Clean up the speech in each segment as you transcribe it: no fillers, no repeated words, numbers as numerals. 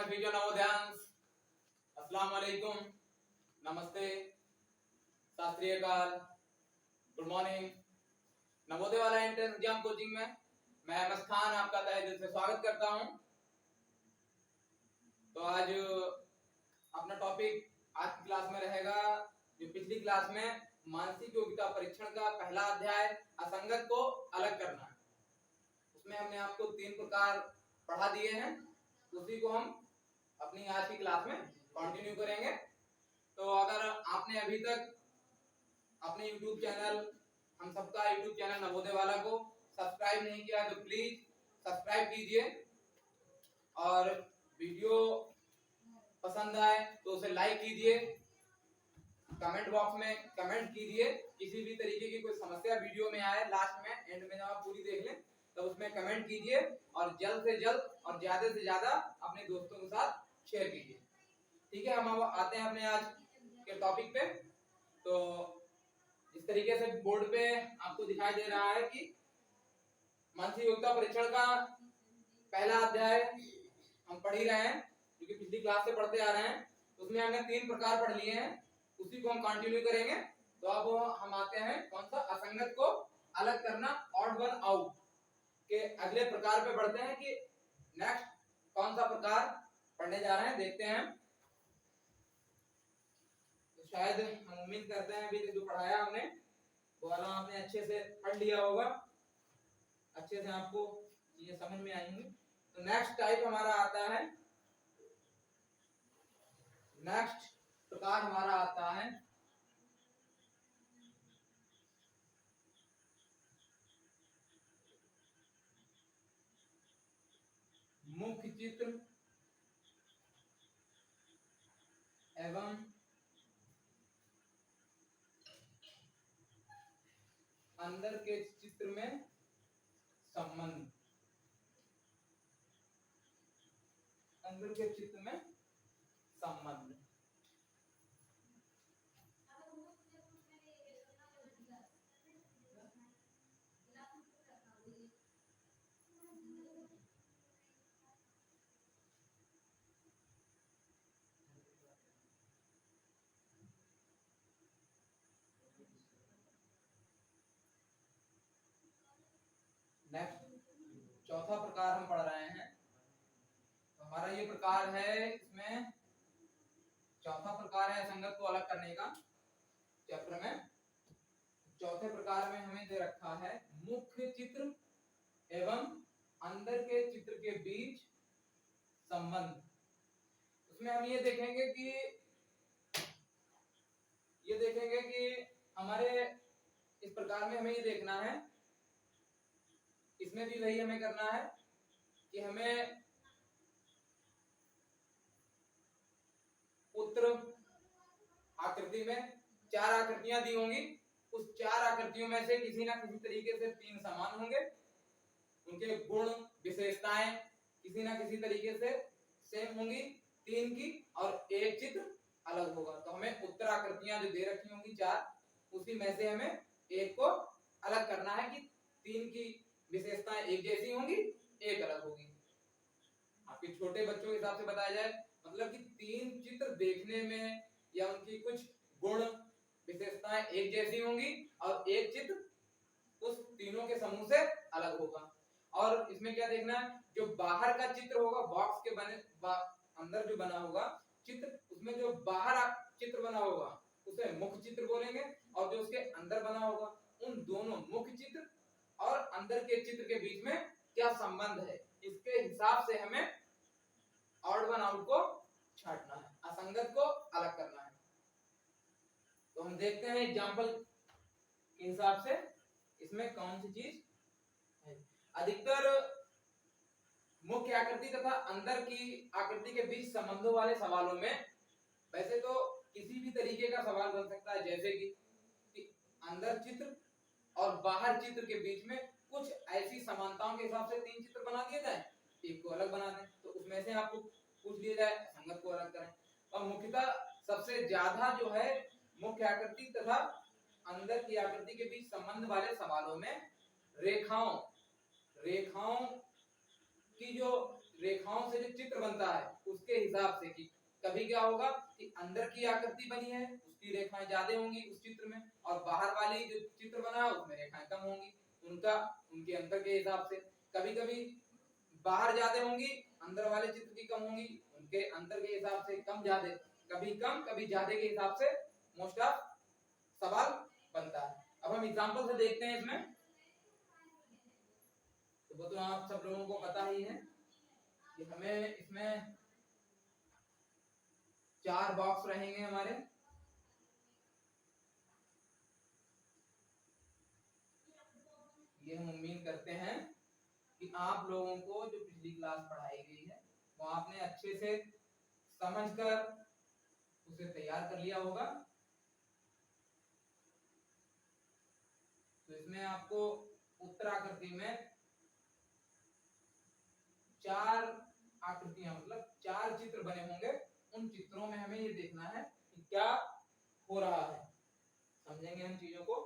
बीजो नवोदयांश। अस्सलाम वालेकुम, नमस्ते, सत श्री अकाल, गुड मॉर्निंग। नवोदय वाला एंट्रेंस एग्जाम कोचिंग में मैं अहमद खान आपका तहे दिल से स्वागत करता हूं। तो आज अपना टॉपिक आज की क्लास में रहेगा जो पिछली क्लास में मानसिक योग्यता परीक्षण का पहला अध्याय असंगत को अलग करना है, उसमें हमने आपको 3 प्रकार पढ़ा दिए हैं, उसी को हम अपनी आज की क्लास में कंटिन्यू करेंगे। तो अगर आपने अभी तक अपने YouTube चैनल हम सबका YouTube चैनल नवोदय वाला को सब्सक्राइब नहीं किया तो प्लीज सब्सक्राइब कीजिए, और वीडियो पसंद आए तो उसे लाइक कीजिए, कमेंट बॉक्स में कमेंट कीजिए। किसी भी तरीके की कोई समस्या वीडियो में आए, लास्ट में एंड में जब आप पूरी देख लें तो उसमें कमेंट कीजिए, और जल्द से जल्द और ज्यादा से ज्यादा अपने दोस्तों के साथ शेयर कीजिए। ठीक है, हम अब आते हैं अपने आज के टॉपिक पे। तो इस तरीके से बोर्ड पे आपको दिखाई दे रहा है कि मानसिक योग्यता परीक्षण का पहला अध्याय हम पढ़ ही रहे हैं, क्योंकि पिछली क्लास से पढ़ते आ रहे हैं। उसमें हमने 3 प्रकार पढ़ लिए हैं, उसी को हम कंटिन्यू करेंगे। तो अब हम आते हैं कौन सा, असंगत को अलग करना, ऑड वन आउट के अगले प्रकार पे बढ़ते हैं कि नेक्स्ट कौन सा प्रकार पढ़ने जा रहे हैं, देखते हैं। तो शायद हम उम्मीद करते हैं अभी जो पढ़ाया हमने वो वाला आपने अच्छे से पढ़ लिया होगा, अच्छे से आपको ये समझ में आएंगी। तो नेक्स्ट टाइप हमारा आता है, नेक्स्ट प्रकार हमारा आता है मुख्य चित्र एवं अंदर के चित्र में संबंध, अंदर के चित्र में संबंध। नेक्स्ट चौथा प्रकार हम पढ़ रहे हैं, तो हमारा ये प्रकार है, इसमें चौथा प्रकार है असंगत को अलग करने का चैप्टर में। चौथे प्रकार में हमें दे रखा है मुख्य चित्र एवं अंदर के चित्र के बीच संबंध। उसमें हम ये देखेंगे कि हमारे इस प्रकार में हमें ये देखना है, इसमें भी वही हमें करना है कि हमें उत्तर आकृति में 4 आकृतियां दी होंगी, उस 4 आकृतियों में से किसी ना किसी तरीके से 3 समान होंगे, उनके गुण विशेषताएं किसी ना किसी तरीके से सेम होंगी 3 की, और एक चित्र अलग होगा। तो हमें उत्तर आकृतियां जो दे रखी होंगी 4, उसी में से हमें एक को अलग करना है कि 3 की विशेषताएं एक जैसी होंगी, एक अलग होगी। आपके छोटे बच्चों के हिसाब से बताया जाए, मतलब कि 3 चित्र देखने में या उनकी कुछ गुण विशेषताएं एक जैसी होंगी, और एक चित्र उस तीनों के समूह से अलग होगा। और इसमें क्या देखना है, जो बाहर का चित्र होगा, बॉक्स के बने अंदर जो बना होगा चित्र, उसमें जो बाहर चित्र बना होगा उसे मुख्य चित्र बोलेंगे, और जो उसके अंदर बना होगा उन दोनों मुख्य चित्र और अंदर के चित्र के बीच में क्या संबंध है, इसके हिसाब से हमें ऑड वन आउट को छांटना है, असंगत को अलग करना है। तो हम देखते हैं एग्जांपल के हिसाब से इसमें कौन सी चीज है। अधिकतर मुख्य आकृति तथा अंदर की आकृति के बीच संबंधों वाले सवालों में वैसे तो किसी भी तरीके का सवाल बन सकता है, जैसे कि अंदर चित्र और बाहर चित्र के बीच में कुछ ऐसी समानताओं के हिसाब से 3 चित्र बना दिए जाए, एक को अलग बना दें, तो उसमें से आपको पूछ लिया जाए संगत को अलग करें। और मुख्यतः सबसे ज्यादा जो है मुख्य आकृति तथा अंदर की आकृति के बीच संबंध वाले सवालों में रेखाओं की जो रेखाओं से जो चित्र बनता है उसके हिसाब से, कि कभी क्या होगा कि अंदर की आकृति बनी है उसकी रेखाएं ज्यादा होंगी उस चित्र में, और बाहर वाली जो चित्र बना है उसमें रेखाएं कम होंगी, उनके अंतर के हिसाब से। कभी कभी बाहर ज्यादा होंगी, अंदर वाले चित्र की कम होंगी, उनके अंतर के हिसाब से कम ज्यादा, कभी कम कभी ज्यादा के हिसाब से मोस्ट ऑफ सवाल बनता है। अब हम एग्जांपल से देखते हैं इसमें। तो वो तो आप सब लोगों को पता ही है कि हमें इसमें 4 बॉक्स रहेंगे हमारे। ये हम उम्मीद करते हैं कि आप लोगों को जो पिछली क्लास पढ़ाई गई है वो आपने अच्छे से समझकर उसे तैयार कर लिया होगा। तो इसमें आपको उत्तर आकृति में 4 आकृतियां मतलब 4 चित्र बने होंगे। उन चित्रों में हमें ये देखना है कि क्या हो रहा है। समझेंगे हम चीजों को।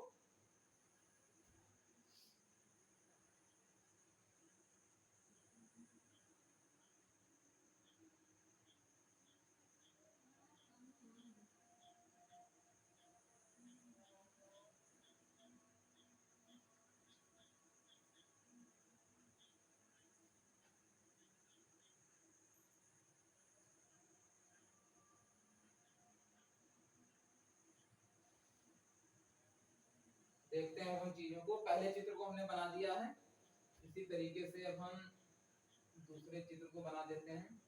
देखते हैं उन चीजों को। पहले चित्र को हमने बना दिया है, इसी तरीके से अब हम दूसरे चित्र को बना देते हैं।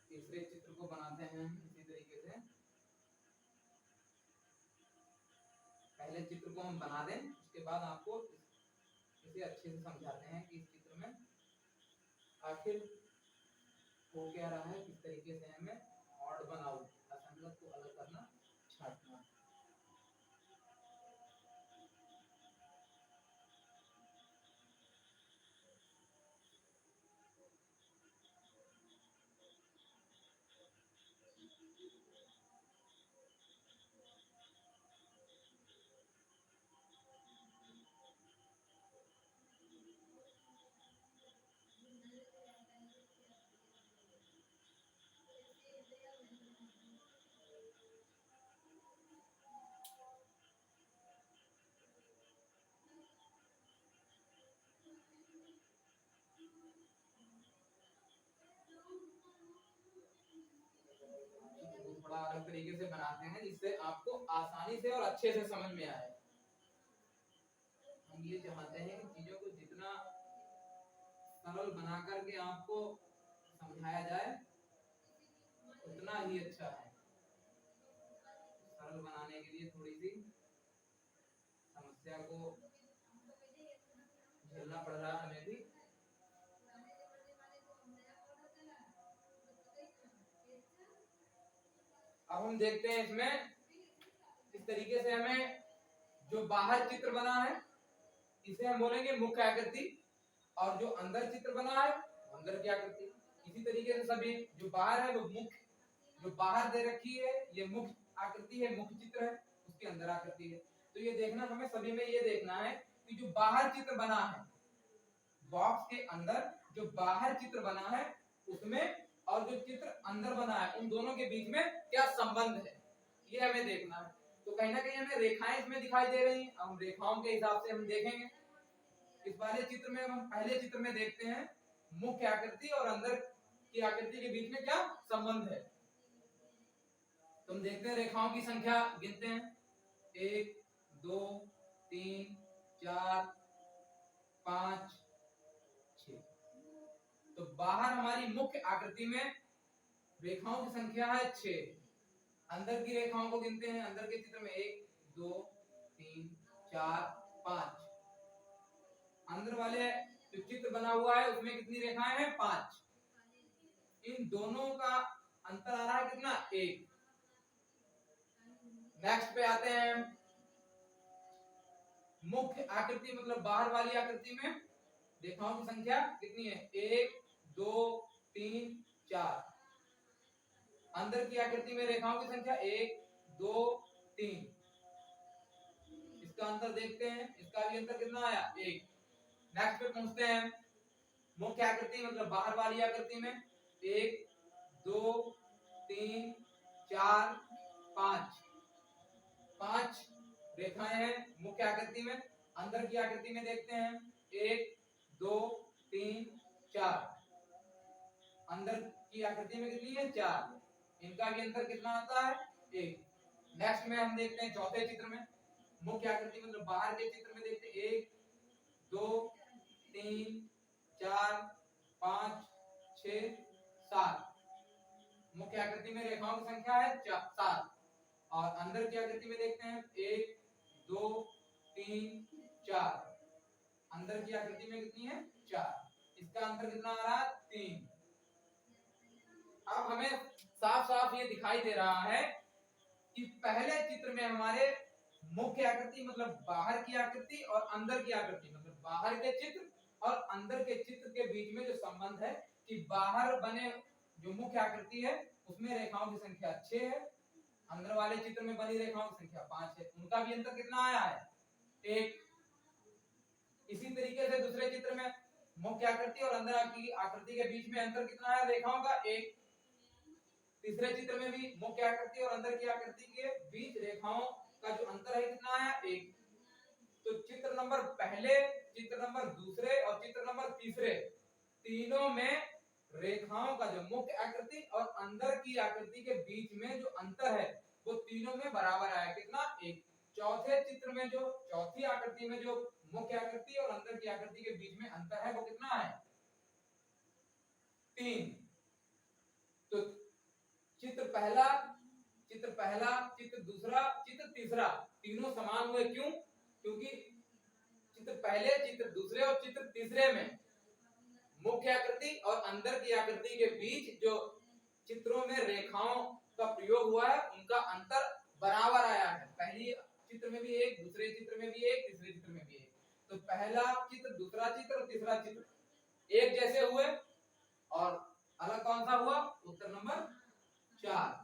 तीसरे चित्र को बनाते हैं इसी तरीके से। पहले चित्र को हम बना दें, उसके बाद आपको इसे अच्छे से समझाते हैं कि इस चित्र में आखिर हो क्या रहा है, किस तरीके से हमें ऑड वन आउट असंगत को अलग करना, छांटना। थोड़ा अलग तरीके से बनाते हैं जिससे आपको आसानी से और अच्छे से समझ में आए। हम ये चाहते हैं कि चीजों को जितना सरल बना करके आपको समझाया जाए उतना ही अच्छा है। सरल बनाने के लिए थोड़ी सी समस्या को झेलना पड़ रहा है हमें भी। अब हम देखते हैं इसमें इस तरीके से हमें जो बाहर चित्र बना है इसे हम बोलेंगे मुख्य आकृति, और जो अंदर चित्र बना है अंदर की आकृति। इसी तरीके से सभी जो बाहर है वो मुख्य, जो बाहर दे रखी है ये मुख्य आकृति है, मुख्य चित्र है, उसके अंदर आकृति है। तो ये देखना हमें सभी में ये देखना है कि जो बाहर चित्र बना है बॉक्स के अंदर, जो बाहर चित्र बना है उसमें और जो चित्र अंदर बना है उन दोनों के बीच में क्या संबंध है, ये हमें देखना है। तो कहीं ना कहीं हमें रेखाएं इसमें दिखाई दे रही हैं, हम रेखाओं के हिसाब से हम देखेंगे। इस वाले चित्र में हम पहले चित्र में देखते हैं मुख्य आकृति और अंदर की आकृति के बीच में क्या संबंध है। तो हम देखते हैं रेखाओं की संख्या गिनते हैं, 1 2 3 4 5 6। तो बाहर हमारी मुख्य आकृति में रेखाओं की संख्या है 6। अंदर की रेखाओं को गिनते हैं, अंदर के चित्र में 1 2 3 4 5। अंदर वाले जो चित्र बना हुआ है उसमें कितनी रेखाएं हैं, 5। इन दोनों का अंतर आ रहा है कितना, 1। नेक्स्ट पे आते हैं मुख्य आकृति मतलब बाहर वाली आकृति में रेखाओं की संख्या कितनी है, 1 2 3 4। अंदर की आकृति में रेखाओं की संख्या 1 2 3। इसका अंतर देखते हैं, इसका भी अंतर कितना आया 1। नेक्स्ट पे पहुंचते हैं, मुख्य आकृति मतलब बाहर वाली आकृति में 1 2 3 4 5 5 रेखाएं हैं मुख्य आकृति में। अंदर की आकृति में देखते हैं 1 2 3 4, अंदर की आकृति में कितनी है 4, इनका भी अंतर कितना आता है 1। नेक्स्ट में हम देखते हैं चौथे चित्र में, मुख्य आकृति मतलब बाहर के चित्र में देखते हैं 1 2 3 4 5 6 7, मुख्य आकृति में रेखाओं की संख्या है 7। और अंदर की आकृति में देखते हैं 1 2 3 4, अंदर की आकृति में कितनी है 4, इसका अंतर कितना आ रहा है 3। अब हमें साफ साफ ये दिखाई दे रहा है कि पहले चित्र में हमारे मुख्य आकृति मतलब बाहर की आकृति और अंदर की आकृति मतलब बाहर के चित्र और अंदर के चित्र के बीच में जो संबंध है कि बाहर बने जो मुख्य आकृति है उसमें रेखाओं की संख्या 6 है, अंदर वाले चित्र में बनी रेखाओं की संख्या 5 है, उनका भी अंतर कितना आया है 1। इसी तरीके से दूसरे चित्र में मुख्य आकृति और अंदर की आकृति के बीच में अंतर कितना है रेखाओं का 1। तीसरे चित्र में भी मुख्य आकृति और अंदर की आकृति के बीच रेखाओं का जो अंतर है कितना आया 1। तो चित्र नंबर पहले, चित्र नंबर दूसरे और चित्र नंबर तीसरे, तीनों में रेखाओं का जो मुख्य आकृति और अंदर की आकृति के बीच में जो अंतर है वो तीनों में बराबर आया, कितना 1। चौथे चित्र में जो चौथी आकृति में जो मुख्य आकृति और अंदर की आकृति के बीच में अंतर है वो कितना है 3। तो चित्र पहला, चित्र दूसरा, चित्र तीसरा तीनों समान हुए, क्यों? क्योंकि चित्र पहले, चित्र दूसरे और चित्र तीसरे में मुख्य आकृति और अंदर की आकृति के बीच जो चित्रों में रेखाओं का प्रयोग हुआ है उनका अंतर बराबर आया है। पहली चित्र में भी 1, दूसरे चित्र में भी 1, तीसरे चित्र में भी 1। तो पहला चित्र, दूसरा चित्र और तीसरा चित्र एक जैसे हुए और अलग कौन सा हुआ? उत्तर नंबर 4।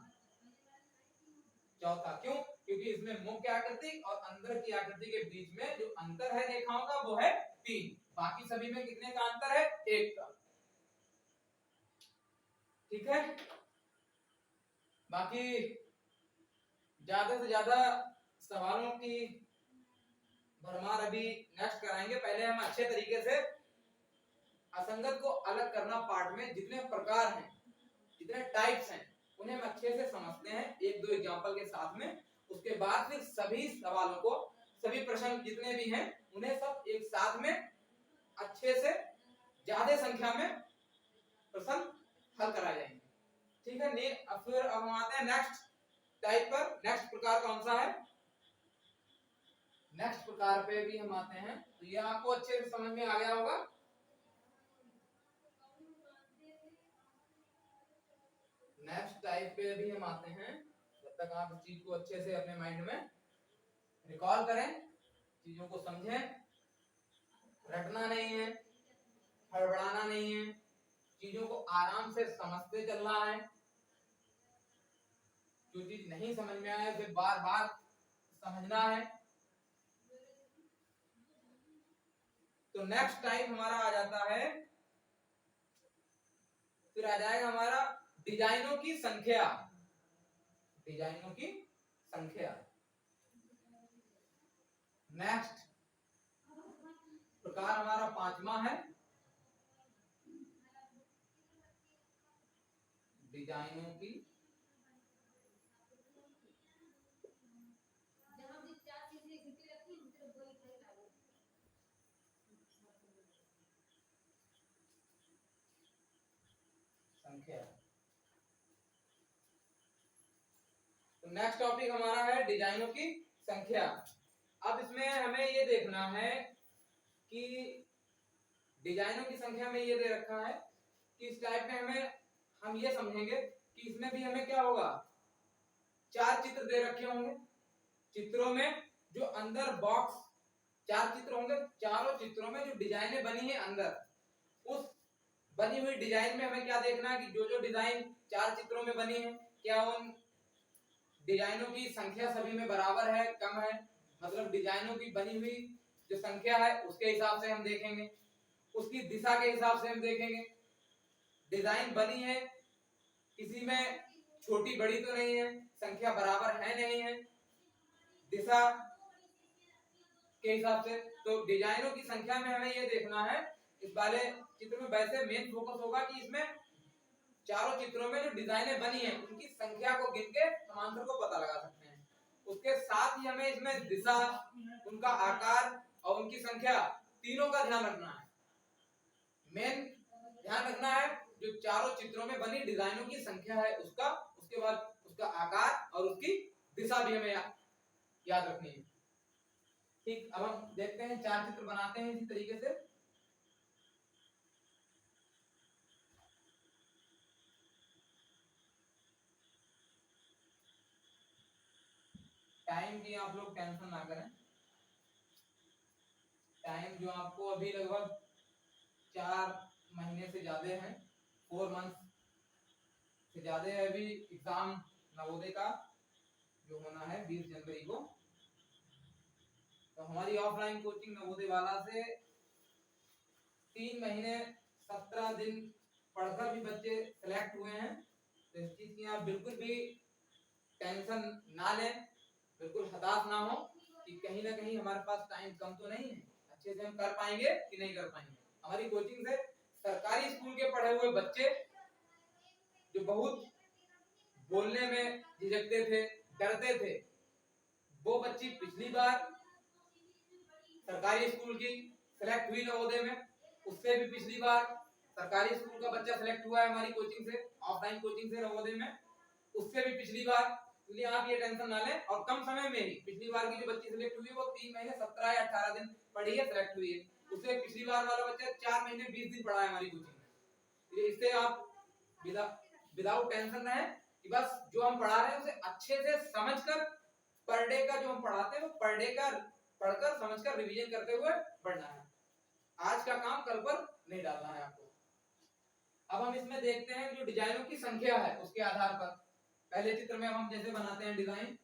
चौथा क्यों? क्योंकि इसमें मुख्य आकृति और अंदर की आकृति के बीच में जो अंतर है रेखाओं का वो है 3, बाकी सभी में कितने का अंतर है 1 का। ठीक है, बाकी ज्यादा से ज्यादा सवालों की भरमार अभी नेक्स्ट कराएंगे। पहले हम अच्छे तरीके से असंगत को अलग करना पार्ट में जितने प्रकार हैं, जितने टाइप्स हैं उन्हें हम अच्छे से समझते हैं 1-2 एग्जांपल के साथ में। उसके बाद फिर सभी सवालों को, सभी प्रश्न जितने भी हैं उन्हें सब एक साथ में अच्छे से ज्यादा संख्या में प्रश्न हल कराए जाएंगे। ठीक है, फिर अब हम आते हैं नेक्स्ट टाइप पर। नेक्स्ट प्रकार कौन सा है? नेक्स्ट प्रकार पे भी हम आते हैं, तो ये आपको अच्छे से समझ में आ गया होगा। नेक्स्ट टाइप पे भी हम आते हैं, जब तक आप इस चीज को अच्छे से अपने माइंड में रिकॉल करें, चीजों को समझें, रटना नहीं है, हड़बड़ाना नहीं है, चीजों को आराम से समझते चलना है। जो चीज नहीं समझ में आए उसे बार बार समझना है। तो नेक्स्ट टाइप हमारा आ जाता है, फिर आ जाएगा हमारा डिजाइनों की संख्या। डिजाइनों की संख्या नेक्स्ट प्रकार हमारा 5वां है, डिजाइनों की संख्या। तो नेक्स्ट टॉपिक हमारा है डिजाइनों की संख्या। अब इसमें हमें ये देखना है कि डिजाइनों की संख्या में ये दे रखा है कि इस टाइप में हम ये समझेंगे कि इसमें भी हमें क्या होगा, 4 चित्र दे रखे होंगे। चित्रों में जो अंदर बॉक्स 4 चित्र होंगे, चारों चित्रों में जो डिजाइनें बनी है अंदर, उस बनी हुई डिजाइन में हमें क्या देखना है कि जो जो डिजाइन 4 चित्रों में बनी है क्या उन डिजाइनों की संख्या सभी में बराबर है, कम है, मतलब डिजाइनों की बनी हुई जो संख्या है उसके हिसाब से हम देखेंगे, उसकी दिशा के हिसाब से हम देखेंगे। डिजाइन बनी है, किसी में छोटी बड़ी तो नहीं है, संख्या बराबर है नहीं है, दिशा के हिसाब से। तो डिजाइनों की संख्या में हमें ये देखना है इस वाले चित्र में। वैसे मेन फोकस होगा कि इसमें चारों चित्रों में जो डिजाइनें बनी है उनकी संख्या को गिन के हम आंसर को पता लगा सकते हैं। उसके साथ ही हमें इसमें दिशा, उनका आकार और उनकी संख्या तीनों का ध्यान रखना है। मेन ध्यान रखना है जो चारों चित्रों में बनी डिजाइनों की संख्या है उसका, उसके बाद उसका आकार और उसकी दिशा भी हमें याद रखनी है। ठीक, अब हम देखते हैं चार चित्र बनाते हैं इसी तरीके से। टाइम की आप लोग टेंशन ना करें, टाइम जो आपको अभी लगभग 4 महीने से ज्यादा है, 4 मंथ से ज्यादा है। अभी एग्जाम नवोदय का जो होना है 20 जनवरी को, तो हमारी ऑफलाइन कोचिंग नवोदय वाला से 3 महीने 17 दिन पढ़कर भी बच्चे सिलेक्ट हुए हैं। तो इस चीज की आप बिल्कुल भी टेंशन ना लें, बिल्कुल हताश ना हो कि कहीं ना कहीं हमारे पास टाइम कम तो नहीं है, अच्छे से हम कर पाएंगे कि नहीं कर पाएंगे। हमारी कोचिंग से सरकारी स्कूल के पढ़े हुए बच्चे जो बहुत बोलने में झिझकते थे, डरते थे, वो बच्ची पिछली बार सरकारी स्कूल की सिलेक्ट हुई नवोदय में, उससे भी पिछली बार सरकारी स्कूल का बच्चा सिलेक्ट हुआ है हमारी कोचिंग से, ऑफलाइन कोचिंग से नवोदय में, उससे भी पिछली बार। इसलिए आप ये टेंशन ना लें। और कम समय में ही पिछली बार की जो बच्ची सिलेक्ट हुई है वो 3 महीने 17 या 18 दिन पढ़ी है, सिलेक्ट हुई है। उससे पिछली बार वाला बच्चा 4 महीने 20 दिन पढ़ा है हमारी कोचिंग में। इससे आप विदाउट टेंशन रहे कि बस जो हम पढ़ा रहे हैं उसे अच्छे से समझकर, पर डे का जो हम पढ़ाते हैं वो पर डे का पढ़कर समझकर रिवीजन करते हुए पढ़ना है। आज का काम कल पर नहीं डालना है आपको। अब हम इसमें देखते हैं जो डिजाइनों की संख्या है उसके आधार पर। पहले चित्र में हम जैसे बनाते हैं डिजाइन,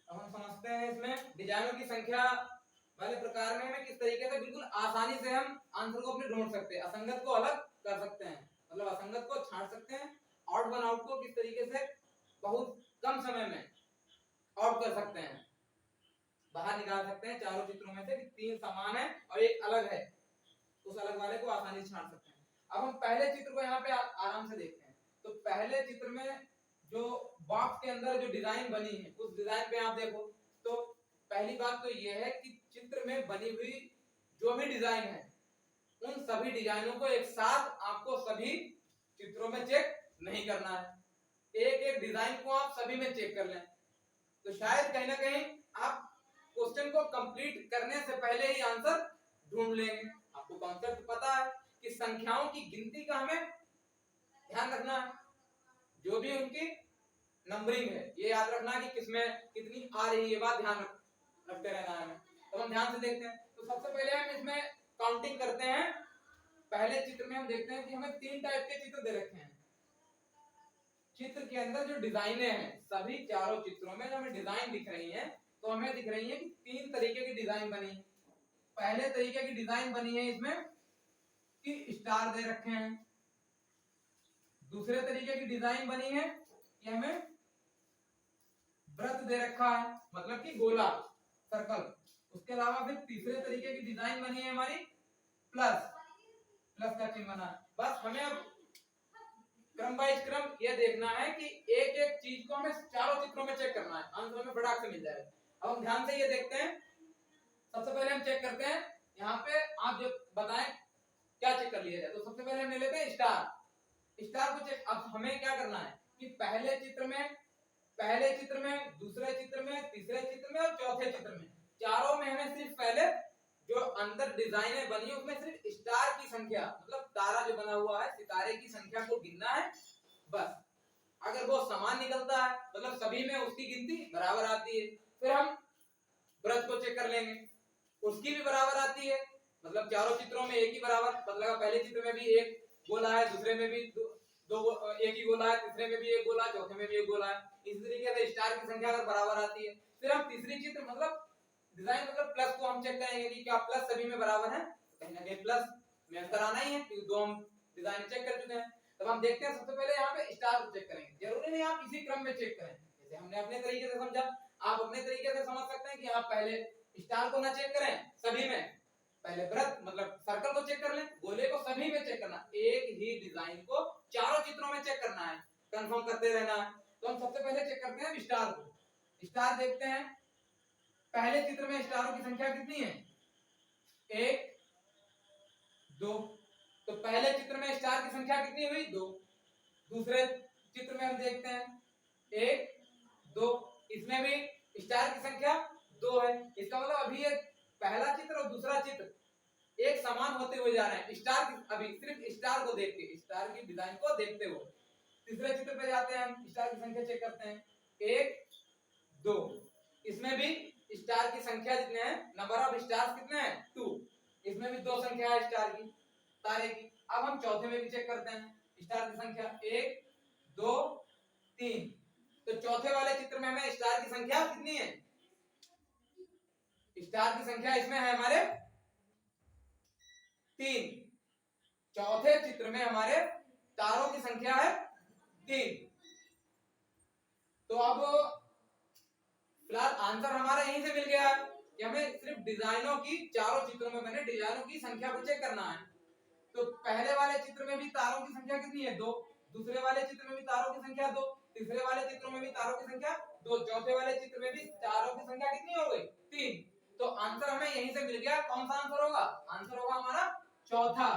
अब हम समझते हैं इसमें डिजाइनों की संख्या वाले प्रकार में हमें किस तरीके से बिल्कुल आसानी से हम आंसर को अपने ढूंढ सकते हैं, असंगत को अलग कर सकते हैं, मतलब असंगत को छांट सकते हैं, आउट वन आउट को किस तरीके से बहुत कम समय में आउट कर सकते हैं, बाहर निकाल सकते हैं चारों चित्रों में से कि 3 समान है और एक अलग है, उस अलग वाले को आसानी से छांट सकते हैं। अब हम पहले चित्र को यहाँ पे आराम से देखते हैं। तो पहले चित्र में जो बॉक्स के अंदर जो डिजाइन बनी है उस डिजाइन पे आप देखो, तो पहली बात तो यह है कि चित्र में बनी हुई जो भी डिजाइन है उन सभी डिजाइनों को एक साथ आपको सभी चित्रों में चेक नहीं करना है, एक एक डिजाइन को आप सभी में चेक कर लें। तो शायद कहीं ना कहीं आप क्वेश्चन को कंप्लीट करने से पहले ही आंसर ढूंढ लेंगे। आपको कॉन्सेप्ट पता है कि संख्याओं की गिनती का हमें ध्यान रखना है, जो भी उनकी नंबरिंग है ये याद रखना कि किसमें कितनी आ रही है, बात ध्यान रखते रहना है। तो हम ध्यान से देखते हैं। तो सबसे पहले हम इसमें काउंटिंग करते हैं। पहले चित्र में हम देखते हैं कि हमें 3 टाइप के चित्र दे रखे हैं। चित्र के अंदर जो डिजाइनें हैं सभी चारों चित्रों में जो हमें डिजाइन दिख रही है, तो हमें दिख रही है कि 3 तरीके की डिजाइन बनी है। पहले तरीके की डिजाइन बनी है इसमें कि स्टार दे रखे हैं। दूसरे तरीके की डिजाइन बनी है कि हमें वृत्त दे रखा है, मतलब कि गोला, सर्कल। उसके अलावा फिर तीसरे तरीके की डिजाइन बनी है हमारी प्लस, प्लस का चिन्ह बना। बस हमें अब क्रम वाइज क्रम ये देखना है कि एक एक चीज को हमें चारों चित्रों में चेक करना है, आंसर हमें फटाक से मिल जाएगा। अब हम ध्यान से ये देखते हैं, सबसे पहले हम चेक करते हैं यहाँ पे, आप जो बताएं क्या चेक कर लिया जाए। तो सबसे पहले हम ले लेते हैं स्टार, स्टार को चेक। अब हमें क्या करना है कि पहले चित्र में, दूसरे चित्र में, तीसरे चित्र में और चौथे चित्र में, चारों में हमें सिर्फ पहले जो अंदर डिजाइनें बनी है उसमें सिर्फ स्टार की संख्या, मतलब तारा जो बना हुआ है, सितारे की संख्या को गिनना है बस। अगर वो समान निकलता है मतलब सभी में उसकी गिनती बराबर आती है, फिर हम वृत्त को चेक कर लेंगे, उसकी भी बराबर आती है, मतलब चारों चित्रों में एक ही बराबर, मतलब पहले चित्र में भी एक गोला है, दूसरे में भी एक ही गोला है, तीसरे में भी एक गोला है, चौथे में भी एक गोला है। इस तरीके से स्टार की संख्या अगर बराबर आती है, फिर हम तीसरी चित्र मतलब डिजाइन मतलब प्लस को हम चेक करेंगे कि क्या प्लस सभी में बराबर है, कहीं ना कहीं प्लस में अंतर आना ही है क्योंकि दो हम डिजाइन चेक कर चुके हैं। तब हम देखते हैं सबसे पहले यहाँ पे स्टार को चेक करेंगे, जरूरी नहीं आप इसी क्रम में चेक करें, जैसे हमने अपने तरीके से समझा आप अपने तरीके से समझ सकते हैं कि आप पहले स्टार को ना चेक करें सभी में, पहले वृत्त मतलब सर्कल को चेक कर लें, गोले को सभी में चेक करना, एक ही डिजाइन को चारों चित्रों में चेक करना है, कंफर्म करते रहना है। तो हम सबसे पहले चेक करते हैं स्टार को, स्टार देखते हैं पहले चित्र में स्टारों की संख्या कितनी है, 1 2, तो पहले चित्र में स्टार की संख्या कितनी हुई 2, दूसरे चित्र में हम देखते हैं 1 2, इसमें भी स्टार की संख्या 2 है, इसका मतलब अभी ये पहला चित्र और दूसरा चित्र एक समान होते हुए जा रहे हैं, स्टार अभी सिर्फ स्टार को देख के, स्टार की डिजाइन को देखते हुए। तीसरे चित्र पे जाते हैं, हम स्टार की संख्या चेक करते हैं 1 2, इसमें भी स्टार की संख्या जितने हैं, नंबर ऑफ स्टार्स कितने हैं 2, इसमें भी 2 संख्या है स्टार की, तारे की। अब हम चौथे में भी चेक करते हैं स्टार की संख्या 1 2 3, तो चौथे वाले चित्र में हमें स्टार की संख्या कितनी है, स्टार की संख्या इसमें है हमारे 3, चौथे चित्र में हमारे तारों की संख्या है 3। तो अब फिलहाल आंसर हमारा यहीं से मिल गया है कि हमें सिर्फ डिजाइनों की, चारों चित्रों में बने डिजाइनों की संख्या को चेक करना है। तो पहले वाले चित्र में भी तारों की संख्या कितनी है 2, दूसरे वाले चित्र में भी तारों की संख्या 2, तीसरे वाले चित्र में भी तारों की संख्या 2, चौथे वाले चित्र में भी तारों की संख्या कितनी हो गई 3। तो आंसर हमें यहीं से मिल गया, कौन सा आंसर होगा, आंसर होगा हमारा चौथा।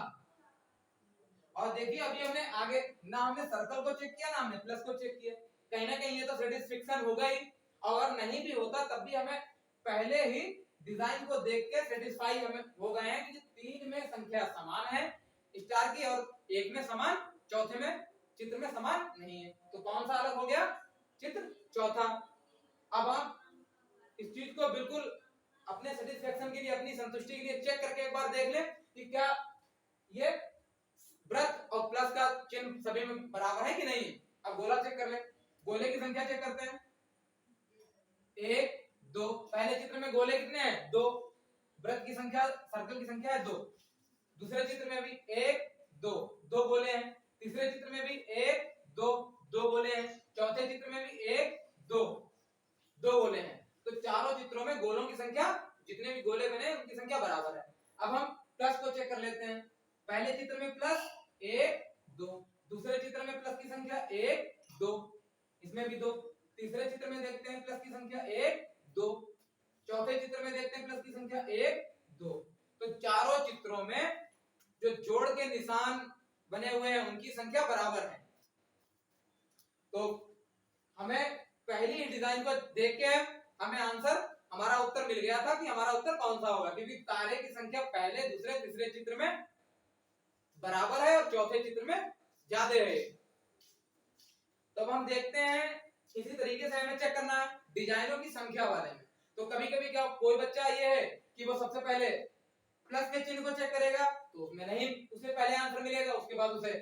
और देखिए अभी हमने आगे ना हमने सर्कल को चेक किया ना हमने प्लस को चेक किया, कहीं ना कहीं ये तो सेटिस्फेक्शन होगा ही, और नहीं भी होता तब भी हमें पहले ही डिजाइन को देख के सेटिस्फाई हमें हो गए हैं कि 3 में संख्या समान है स्टार की और 1 में समान, चौथे में चित्र में समान नहीं है, तो कौन सा अलग हो गया, चित्र चौथा। अब हम इस चीज को बिल्कुल अपने सेटिस्फेक्शन के लिए, अपनी संतुष्टि के लिए चेक करके एक बार देख लें कि क्या ये वृत्त और प्लस का चिन्ह सभी में बराबर है कि नहीं है। अब गोला चेक कर ले, गोले की संख्या चेक करते हैं 1 2, पहले चित्र में गोले कितने हैं 2, वृत्त की संख्या सर्कल की संख्या है 2, दूसरे चित्र में भी 1 2 2 गोले हैं, तीसरे चित्र में भी 1 2 2 गोले हैं, चौथे चित्र में भी 1 2 2 गोले हैं। तो चारों चित्रों में गोलों की संख्या, जितने भी गोले बने उनकी संख्या बराबर है। अब हम प्लस को चेक कर लेते हैं, पहले चित्र में प्लस 1 2, दूसरे चित्र में प्लस की संख्या 1 2, इसमें भी 2, तीसरे चित्र में देखते हैं प्लस की संख्या 1 2, चौथे चित्र में देखते हैं प्लस की संख्या 1 2। तो चारों चित्रों में जो जोड़ के निशान बने हुए हैं उनकी संख्या बराबर है। तो हमें पहली ही डिजाइन को देख के हमें आंसर, हमारा उत्तर मिल गया था कि हमारा उत्तर कौन सा होगा, क्योंकि तारे की संख्या पहले दूसरे तीसरे चित्र में बराबर है और चौथे चित्र में ज्यादा है। तब हम देखते हैं इसी तरीके से हमें चेक करना है डिजाइनों की संख्या वाले में। तो कभी कभी क्या कोई बच्चा ये है कि वो सबसे पहले प्लस के चिन्ह को चेक करेगा तो उसमें नहीं, उसे पहले आंसर मिलेगा, उसके बाद उसे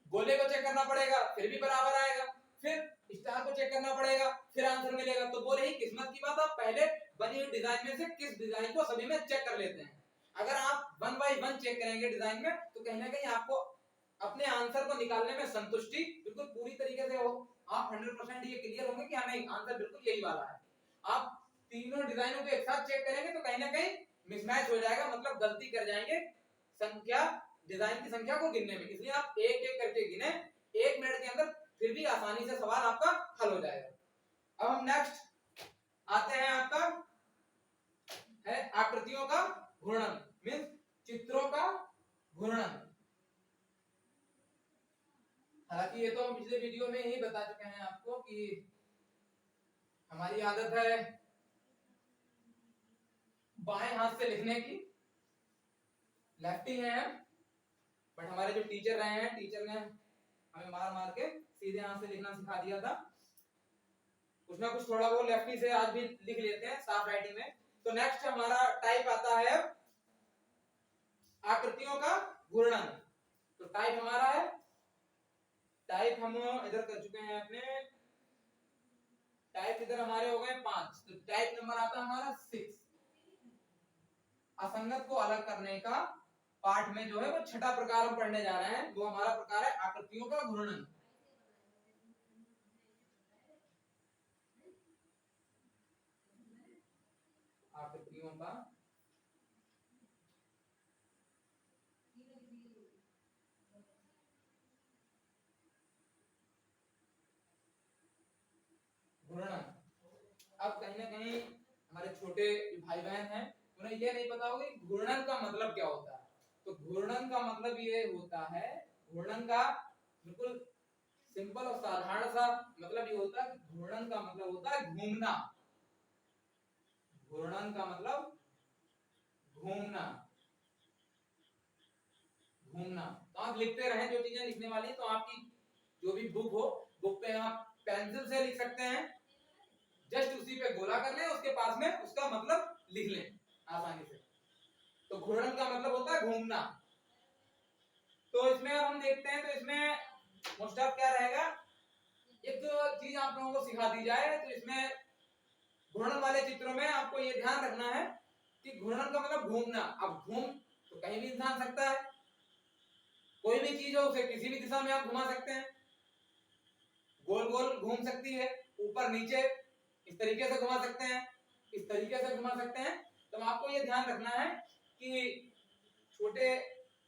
गोले को चेक करना पड़ेगा फिर भी बराबर आएगा, फिर स्टार को चेक करना पड़ेगा फिर आंसर मिलेगा। तो बोले ही किस्मत की बात, आप पहले बनी हुई डिजाइन में से किस डिजाइन को सभी में चेक कर लेते हैं। अगर आप 1 बाय 1 चेक करेंगे डिजाइन में तो कहीं ना कहीं आपको अपने आंसर को निकालने में संतुष्टि बिल्कुल पूरी तरीके से हो, आप 100% ये क्लियर होंगे कि हमें आंसर बिल्कुल यही वाला है। आप तीनों डिजाइनों को एक साथ चेक करेंगे तो कहीं ना कहीं मिसमैच हो जाएगा, मतलब गलती कर जाएंगे संख्या, डिजाइन की संख्या को गिनने में। इसलिए आप एक एक करके गिने, 1 मिनट के अंदर फिर भी आसानी से सवाल आपका हल हो जाएगा। अब हम नेक्स्ट आते हैं, आपका है आकृतियों का घूर्णन, मीन्स चित्रों का घूर्णन। हालांकि ये तो हम पिछले वीडियो में ही बता चुके हैं आपको कि हमारी आदत है बाएं हाथ से लिखने की, लेफ्टी हैं हम, बट हमारे जो टीचर रहे हैं, टीचर ने हमें मार मार के सीधे हाथ से लिखना सिखा दिया था। कुछ ना कुछ थोड़ा वो लेफ्टी से आज भी लिख लेते हैं साफ राइटिंग में। तो नेक्स्ट हमारा टाइप आता है आकृतियों का घूर्णन। तो टाइप हमारा है, टाइप हम इधर कर चुके हैं अपने, टाइप इधर हमारे हो गए 5। तो टाइप नंबर आता है हमारा 6। असंगत को अलग करने का पाठ में जो है वो छठा प्रकार हम पढ़ने जा रहे हैं, वो हमारा प्रकार है आकृतियों का घूर्णन। आकृतियों का घूर्णन। अब कहीं ना कहीं हमारे छोटे भाई बहन हैं, उन्हें ये नहीं पता होगा कि घूर्णन का मतलब क्या होता है। तो घूर्णन का मतलब ये होता है, घूर्णन का बिल्कुल सिंपल और साधारण सा मतलब ये होता है, घूर्णन का मतलब होता है घूमना। घूर्णन का मतलब घूमना, घूमना। तो आप लिखते रहें जो चीजें लिखने वाली है, तो आपकी जो भी बुक हो, बुक पे आप पेंसिल से लिख सकते हैं, जस्ट उसी पे गोला कर लें, उसके पास में उसका मतलब लिख लें आसानी से। तो घूर्णन का मतलब होता है घूमना। तो इसमें अब हम देखते हैं, तो इसमें मोस्ट ऑफ क्या रहेगा, एक चीज आप लोगों को सिखा दी जाए। तो इसमें घूर्णन वाले चित्रों में आपको ये ध्यान रखना है कि घूर्णन का मतलब घूमना। अब घूम तो कहीं भी इंसान सकता है, कोई भी चीज हो उसे किसी भी दिशा में आप घुमा सकते हैं, गोल गोल घूम सकती है, ऊपर नीचे इस तरीके से घुमा सकते हैं, इस तरीके से घुमा सकते हैं। तो आपको ये ध्यान रखना है कि छोटे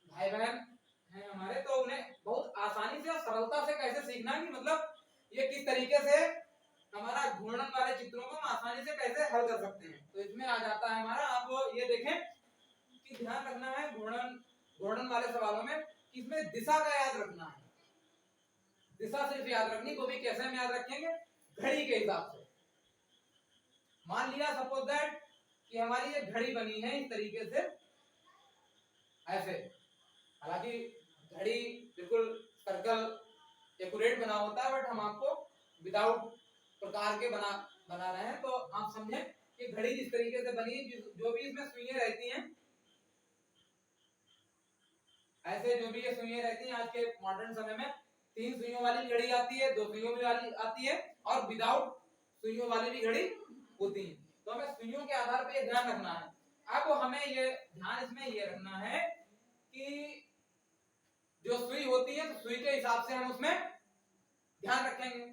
भाई बहन हैं हमारे, तो उन्हें बहुत आसानी से और सरलता से कैसे सीखना है कि मतलब ये किस तरीके से हमारा घूर्णन वाले चित्रों को हम आसानी से कैसे हल कर सकते हैं। तो इसमें आ जाता है हमारा, आप ये देखें कि ध्यान रखना है घूर्णन वाले सवालों में कि इसमें दिशा का याद रखना है। दिशा सिर्फ याद रखनी, वो भी कैसे हम याद रखेंगे, घड़ी के हिसाब से। मान लिया सपोज दैट कि हमारी ये घड़ी बनी है इस तरीके से, ऐसे। हालांकि घड़ी बिल्कुल सर्कल एक्यूरेट बना होता है, बट हम आपको विदाउट प्रकार के बना रहे हैं। तो आप समझें कि घड़ी जिस तरीके से बनी, जो भी इसमें सुइयां रहती हैं, ऐसे जो भी ये सुइयां रहती हैं, आज के मॉडर्न समय में 3 सुइयों वाली घड़ी आती है, 2 सुइयों वाली आती है, और विदाउट सुइयों वाली भी घड़ी होती है। तो हमें सुइयों के आधार पर ध्यान रखना है। अब हमें ये ध्यान इसमें ये रखना है कि जो सुई होती है, तो सुई के हिसाब से हम उसमें ध्यान रखेंगे।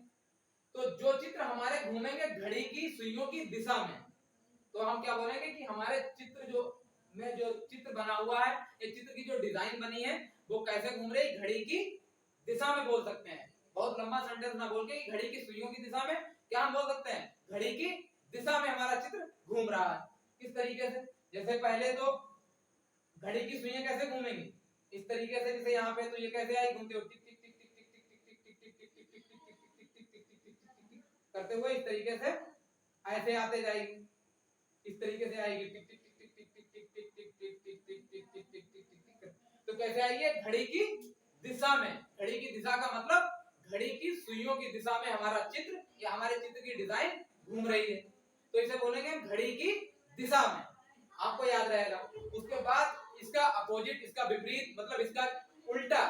तो जो चित्र हमारे घूमेंगे घड़ी की सुइयों की दिशा में, तो हम क्या बोलेंगे कि हमारे चित्र जो चित्र बना हुआ है, ये चित्र की जो डिजाइन बनी है वो कैसे घूम रही, घड़ी की दिशा में बोल सकते हैं। बहुत लंबा सेंटेंस ना बोल के घड़ी की सुइयों की दिशा में क्या हम बोल सकते हैं, घड़ी की दिशा में हमारा चित्र घूम रहा है। किस तरीके से, जैसे पहले तो घड़ी की सुइयां कैसे घूमेंगी, इस तरीके से। जैसे यहाँ पे तो ये कैसे आई, घूमते हुए टिक टिक टिक टिक टिक टिक टिक टिक टिक टिक टिक टिक टिक टिक टिक टिक टिक टिक टिक करते हुए इस तरीके से ऐसे आते जाएगी, इस तरीके से आएगी टिक टिक टिक टिक टिक टिक टिक टिक टिक टिक टिक टिक टिक टिक टिक टिक टिक। तो कैसे आई है, घड़ी की दिशा में। घड़ी की दिशा का मतलब घड़ी की सुइयों की दिशा में हमारा चित्र या हमारे चित्र की डिजाइन घूम रही है। तो इसे बोलेंगे घड़ी की दिशा में, आपको याद रहेगा। उसके बाद इसका अपोजिट, इसका विपरीत, मतलब इसका उल्टा,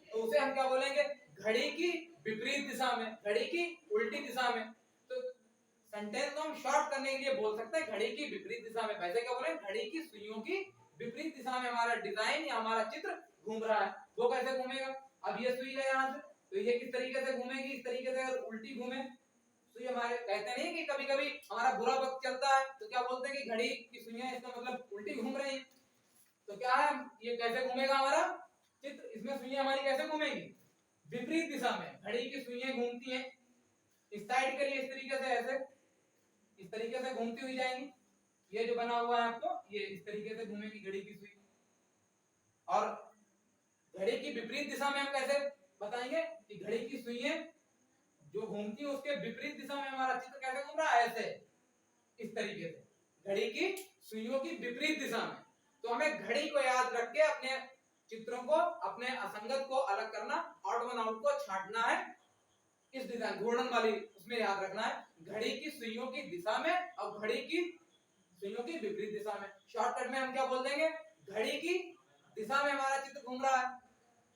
तो उसे हम क्या बोलेंगे, घड़ी की विपरीत दिशा में, घड़ी की उल्टी दिशा में। तो सेंटेंस को हम शॉर्ट करने के लिए बोल सकते हैं घड़ी की विपरीत दिशा में। वैसे क्या बोले, घड़ी की सुइयों की विपरीत दिशा में हमारा डिजाइन या हमारा चित्र घूम रहा है। वो कैसे घूमेगा, अब ये सुई है यहाँ से, तो ये किस तरीके से घूमेगी, इस तरीके से। अगर उल्टी घूमे सुई, हमारे कहते नहीं कि कभी कभी हमारा बुरा वक्त चलता है तो क्या बोलते हैं कि घड़ी की सुइयां इसका मतलब उल्टी घूम रही है। तो क्या है, ये कैसे घूमेगा हमारा चित्र, इसमें सुइयां हमारी कैसे घूमेंगी, विपरीत दिशा में घड़ी की सुइयां घूमती हैं इस साइड के लिए, इस तरीके से, ऐसे इस तरीके से घूमती हुई जाएंगी। ये जो बना हुआ है आपको, ये इस तरीके से घूमेगी घड़ी की सुई। और घड़ी की विपरीत दिशा में हम कैसे बताएंगे कि घड़ी की सुइयां जो घूमती है उसके विपरीत दिशा में हमारा चित्र कैसे घूम रहा है, ऐसे, इस तरीके से घड़ी की सुइयों की विपरीत दिशा में। तो हमें घड़ी को याद रख के अपने चित्रों को, अपने असंगत को अलग करना, ऑड वन आउट को छांटना है इस दिशा, घूर्णन वाली उसमें याद रखना है घड़ी की सुइयों की दिशा में और घड़ी की सुइयों की विपरीत दिशा में। शॉर्टकट में हम क्या बोल देंगे, घड़ी की दिशा में हमारा चित्र घूम रहा है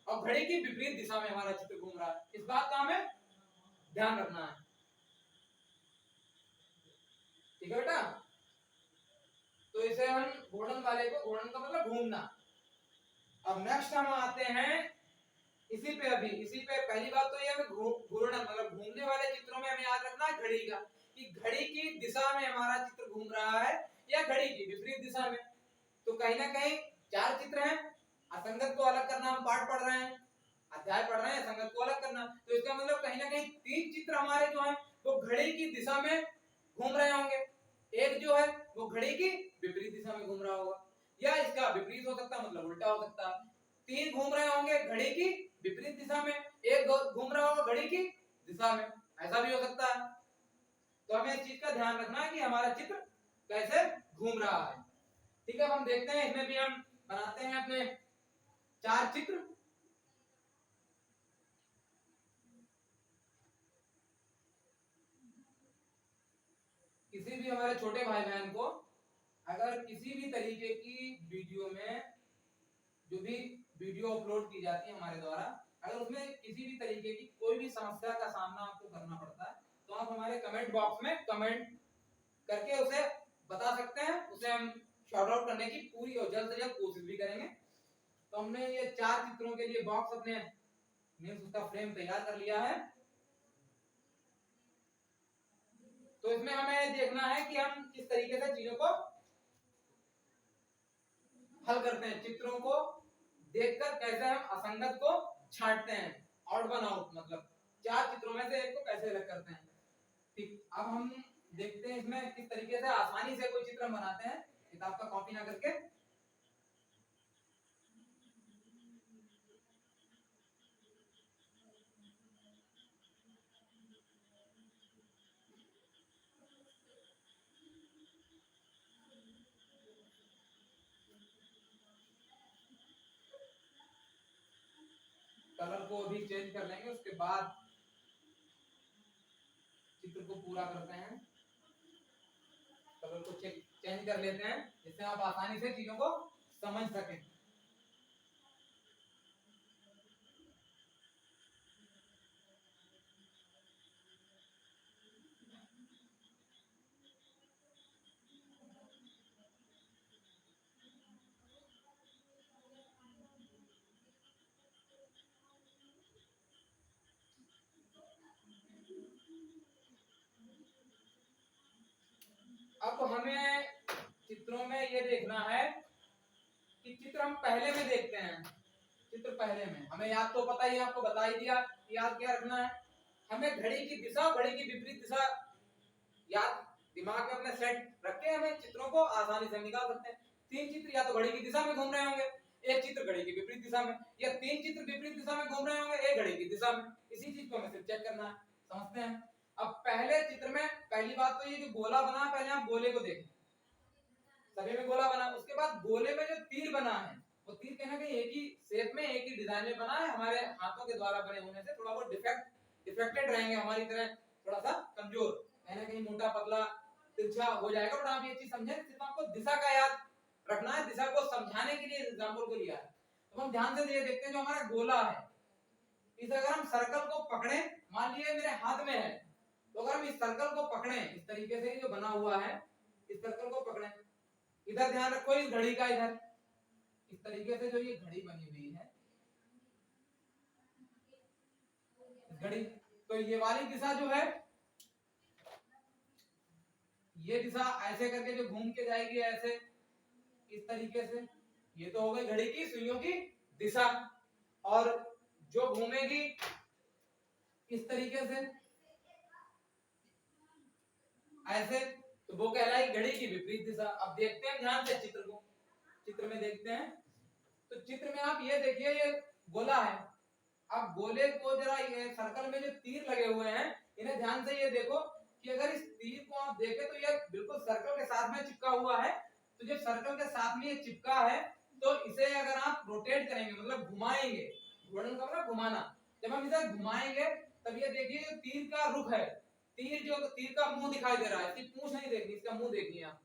और घड़ी की विपरीत दिशा में हमारा चित्र घूम रहा है। इस बात का हमें ध्यान रखना है, ठीक है बेटा। तो इसे हम घूर्णन वाले को, घूर्णन का मतलब घूमना। अब नेक्स्ट हम आते हैं इसी पे, अभी इसी पे पहली बात तो ये हमें घूर्णन मतलब घूमने वाले चित्रों में हमें याद रखना है घड़ी का, कि घड़ी की दिशा में हमारा चित्र घूम रहा है या घड़ी की विपरीत दिशा में। तो कहीं ना कहीं चार चित्र हैं, असंगत को अलग करना, हम पाठ पढ़ रहे हैं, अध्याय पढ़ रहे हैं, संगत को अलग करना। तो इसका मतलब कहीं ना कहीं तीन चित्र हमारे जो हैं वो घड़ी की दिशा में घूम रहे होंगे, एक जो है वो घड़ी की विपरीत दिशा में घूम रहा होगा, या इसका विपरीत हो सकता है, मतलब उल्टा हो सकता है। तीन घूम रहे होंगे घड़ी की विपरीत दिशा में, एक घूम रहा होगा घड़ी की दिशा में, ऐसा भी हो सकता है। तो हमें इस चीज का ध्यान रखना है कि हमारा चित्र कैसे घूम रहा है, ठीक है। अब हम देखते हैं, इसमें भी हम बनाते हैं अपने चार चित्र। किसी भी हमारे छोटे भाई बहन को अगर किसी भी तरीके की वीडियो में, जो भी वीडियो अपलोड की जाती है हमारे द्वारा, अगर उसमें किसी भी तरीके की कोई भी समस्या का सामना आपको करना पड़ता है तो आप हमारे कमेंट बॉक्स में कमेंट करके उसे बता सकते हैं, उसे हम शॉर्ट आउट करने की पूरी और जल्द से जल्द कोशिश भी करेंगे। तो हमने ये चार चित्रों के लिए बॉक्स अपने मीन्स उसका फ्रेम तैयार कर लिया है। तो इसमें हमें देखना है कि हम किस तरीके से चीजों को हल करते हैं, चित्रों को देखकर कैसे हम असंगत को छांटते हैं, ऑड वन आउट मतलब चार चित्रों में से एक को कैसे अलग करते हैं। ठीक, अब हम देखते हैं इसमें किस तरीके से आसानी से कोई चित्र बनाते हैं, किताब का कॉपी ना करके। कलर को भी चेंज कर लेंगे, उसके बाद चित्र को पूरा करते हैं। कलर को चेंज कर लेते हैं जिससे आप आसानी से चीजों को समझ सकें। अब हमें चित्रों में ये देखना है कि चित्र हम पहले में देखते हैं, चित्र पहले में हमें याद तो पता ही, आपको बता ही दिया, याद क्या रखना है, हमें घड़ी की दिशा, घड़ी की विपरीत दिशा याद दिमाग में अपने सेट रख के हमें चित्रों को आसानी से निकाल सकते हैं। तीन चित्र या तो घड़ी की दिशा में घूम रहे होंगे, एक चित्र घड़ी की विपरीत दिशा में, या तीन चित्र विपरीत दिशा में घूम रहे होंगे, एक घड़ी की दिशा में। इसी चीज को हमें सिर्फ चेक करना है, समझते हैं। अब पहले चित्र में पहली बात तो ये जो गोला बना, पहले आप गोले को देखें, सभी में गोला बना, उसके बाद गोले में जो तीर बना है वो तीर कहना कि एक ही शेप में, एक ही डिजाइन में बना है, हमारे हाथों के द्वारा बने होने से थोड़ा बहुत डिफेक्टेड रहेंगे, हमारी तरह थोड़ा सा कमजोर, कहना कहीं मोटा पतला तिरछा हो जाएगा। बट आप ये चीज समझे, सिर्फ आपको दिशा का याद रखना है, दिशा को समझाने के लिए एग्जांपल को लिया है। तो हम ध्यान से ये देखते हैं, जो हमारा गोला है, इस अगर हम सर्कल को पकड़े, मान लिए मेरे हाथ में है, तो अगर हम इस सर्कल को पकड़े इस तरीके से, जो बना हुआ है, इस सर्कल को पकड़े, इधर ध्यान रखो इस घड़ी का, इधर इस तरीके से जो ये घड़ी बनी हुई है, घड़ी, तो ये वाली दिशा जो है, ये दिशा ऐसे करके जो घूम के जाएगी ऐसे, इस तरीके से, ये तो हो गई घड़ी की सुइयों की दिशा। और जो घूमेगी इस तरीके से ऐसे, तो वो कहलाई घड़ी की विपरीत दिशा। अब देखते हैं ध्यान से चित्र को, चित्र में देखते हैं। तो चित्र में आप ये देखिए, ये गोला है। अब गोले को जरा, ये सर्कल में जो तीर लगे हुए हैं इन्हें ध्यान से ये देखो कि अगर इस तीर को आप देखें तो ये बिल्कुल सर्कल के साथ में चिपका हुआ है। तो जब सर्कल के साथ में ये चिपका है तो इसे अगर आप रोटेट करेंगे, मतलब घुमाएंगे, घूर्णन का मतलब घुमाना, जब हम इसे घुमाएंगे तब ये देखिए तीर का रुख है, तीर का मुंह दिखाई दे रहा है, इसकी पूंछ नहीं देखनी, इसका मुंह देखिए आप।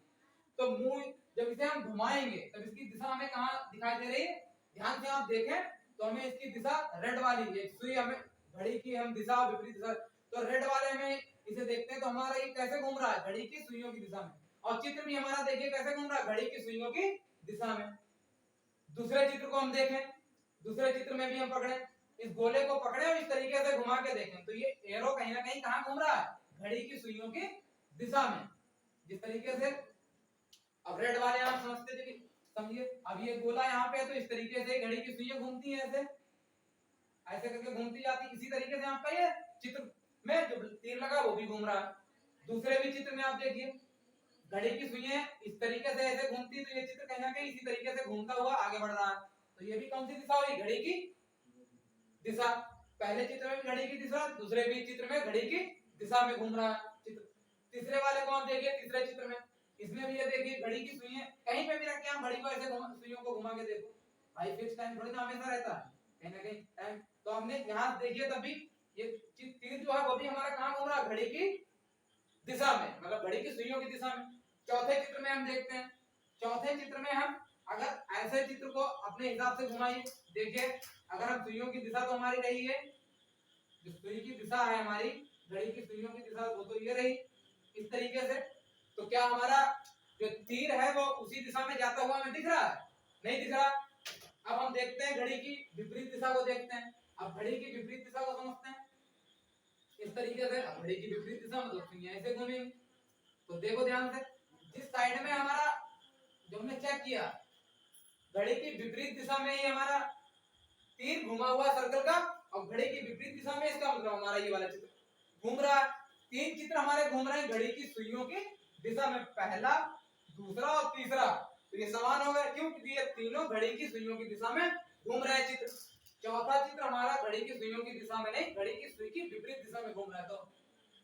तो मुंह जब इसे हम घुमाएंगे तब इसकी दिशा हमें कहां दिखाई दे रही है, ध्यान से आप देखें तो हमें इसकी दिशा रेड वाली, ये सुई हमें घड़ी की हम दिशा विपरीत दिशा, तो रेड वाले में इसे देखते हैं तो हमारा ये कैसे घूम रहा है, घड़ी की सुइयों की दिशा में। और चित्र भी हमारा देखिए कैसे घूम रहा है, घड़ी की सुइयों की दिशा में। दूसरे चित्र को हम देखें, दूसरे चित्र में भी हम पकड़े, इस गोले को पकड़े और इस तरीके से घुमा के देखें तो ये एरो कहीं ना कहीं कहां घूम रहा है, घड़ी की सुइयों की दिशा में, जिस तरीके से। अब रेड वाले आप समझते थे कि समझिए, अब ये गोला यहाँ पे है तो इस तरीके से घड़ी की सुइयां घूमती हैं, ऐसे ऐसे करके घूमती जाती, इसी तरीके से आपका ये चित्र में जो तीर लगा वो भी घूम रहा है। दूसरे भी चित्र में आप देखिए घड़ी की सुइयां इस तरीके से ऐसे घूमती, तो ये चित्र कहीं ना कहीं इसी तरीके से घूमता हुआ आगे बढ़ रहा है। तो ये भी कौन सी दिशा हुई, घड़ी की दिशा। पहले चित्र में घड़ी की दिशा, दूसरे भी चित्र में घड़ी की दिशा में घूम रहा है चित्र। तीसरे वाले को आप देखिए, तीसरे चित्र में, इसमें भी ये देखिए घड़ी की सुइयां कहीं पे भी रख के आप घड़ी को ऐसे सुइयों को घुमा के देखो, भाई फिक्स टाइम थोड़ी ना हमेशा रहता है, कहीं ना कहीं टाइम। तो हमने यहाँ देखिए तब भी ये तीर जो है वो भी हमारा कहाँ घूम रहा है, घड़ी की दिशा में, मतलब घड़ी की सुइयों की दिशा में। चौथे चित्र में हम देखते हैं, चौथे चित्र में हम अगर ऐसे चित्र को अपने हिसाब से घुमाइए, देखिए अगर हम सुइयों की दिशा तो हमारी रही है, जो सुई की दिशा है हमारी घड़ी की सुइयों की दिशा वो तो ये रही इस तरीके से। तो क्या हमारा जो तीर है वो उसी दिशा में जाता हुआ हमें दिख रहा है, नहीं दिख रहा। अब हम देखते हैं घड़ी की विपरीत दिशा को देखते हैं। अब घड़ी की विपरीत दिशा को समझते हैं इस तरीके से। अब घड़ी की विपरीत दिशा मतलब सुइयां ऐसे घूमेंगी, तो देखो ध्यान से, जिस साइड में हमारा जो हमने चेक किया घड़ी की विपरीत दिशा में ही हमारा तीर घुमा हुआ सर्कल का, और घड़ी की विपरीत दिशा में इसका मतलब हमारा ये वाला चित्र घूम रहा है। तीन चित्र हमारे घूम रहे हैं घड़ी की सुइयों की दिशा में, पहला, दूसरा और तीसरा, तो ये समान हो गया, क्यों, क्योंकि ये तीनों घड़ी की सुइयों की दिशा में घूम रहे हैं चित्र। चौथा चित्र हमारा घड़ी की सुइयों की दिशा में नहीं, घड़ी की सुई की विपरीत दिशा में घूम रहा है। तो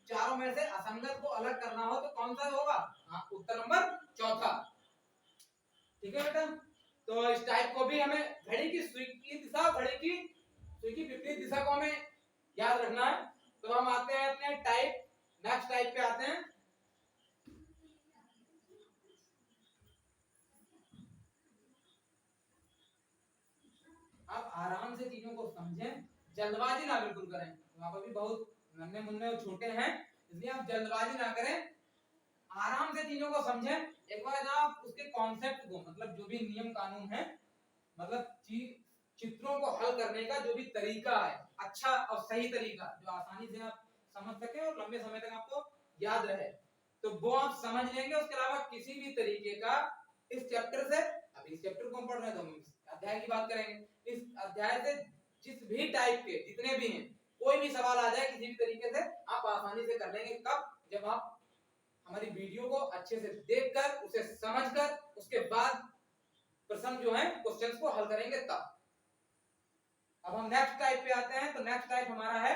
चारों में से असंगत को अलग करना हो तो कौन सा होगा, हाँ उत्तर नंबर चौथा। ठीक है बेटा, तो इस टाइप को भी हमें घड़ी की सुई की दिशा, घड़ी की सुई की विपरीत दिशा को हमें याद रखना है। तो हम आते हैं अपने टाइप, नेक्स्ट टाइप पे आते हैं। आप आराम से चीजों को समझें, जल्दबाजी ना बिल्कुल करें, वहां पर भी बहुत नन्हे मुन्ने और छोटे हैं, इसलिए आप जल्दबाजी ना करें, आराम से चीजों को समझें। एक बार आप उसके कॉन्सेप्ट को, मतलब जो भी नियम कानून है, मतलब चित्रों को हल करने का जो भी तरीका है, अच्छा और सही तरीका जो आसानी से आप समझ सके और लंबे समय तक आपको याद रहे, तो वो आप समझ लेंगे। उसके अलावा किसी भी तरीके का इस चैप्टर से, अभी इस चैप्टर को हम पढ़ रहे हैं तो हम अध्याय की बात करेंगे, इस अध्याय से जिस भी टाइप के जितने भी हैं, कोई भी सवाल आ जाए किसी भी तरीके से आप आसानी से कर लेंगे। कब, जब आप हमारी वीडियो को अच्छे से देखकर, उसे समझकर, उसके बाद प्रश्न जो है क्वेश्चंस को हल करेंगे तब। अब हम नेक्स्ट टाइप पे आते हैं, तो नेक्स्ट टाइप हमारा है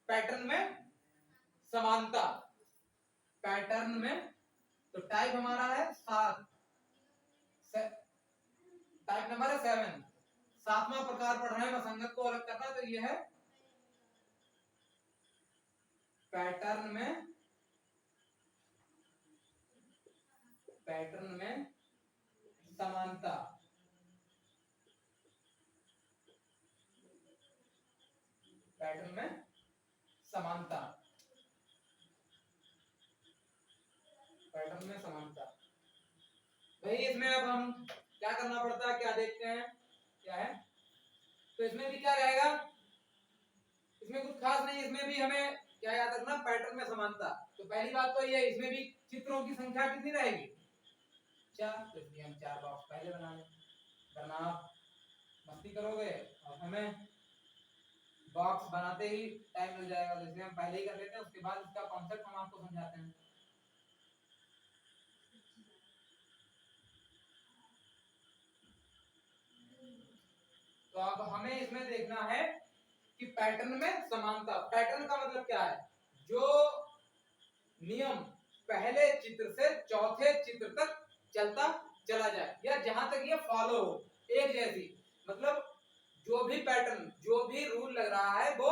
पैटर्न में समानता। पैटर्न में, तो टाइप हमारा है 7, टाइप नंबर है 7, 7वां प्रकार पढ़ रहे हैं असंगत को अलग करना। तो ये है पैटर्न में, पैटर्न में समानता। पैटर्न में समानता, पैटर्न में समानता। भाई इसमें अब हम क्या करना पड़ता है, क्या देखते हैं, क्या है, तो इसमें भी क्या रहेगा, इसमें कुछ खास नहीं, इसमें भी हमें क्या याद रखना, पैटर्न में समानता। तो पहली बात तो ये, इसमें भी चित्रों की संख्या कितनी रहेगी, 4, तो इसलिए हम 4 बॉक्स पहले बना लें, वरना आप मस्ती करोगे और हमें बॉक्स बनाते ही टाइम लग जाएगा, इसलिए हम पहले ही कर लेते हैं, उसके बाद इसका कॉन्सेप्ट हम आपको समझाते हैं। तो अब हमें इसमें देखना है कि पैटर्न में समानता। पैटर्न का मतलब क्या है? जो नियम पहले चित्र से चौथे चित्र तक चलता चला जाए, या जहां तक ये फॉलो हो, एक जैसी, मतलब जो भी पैटर्न, जो भी रूल लग रहा है वो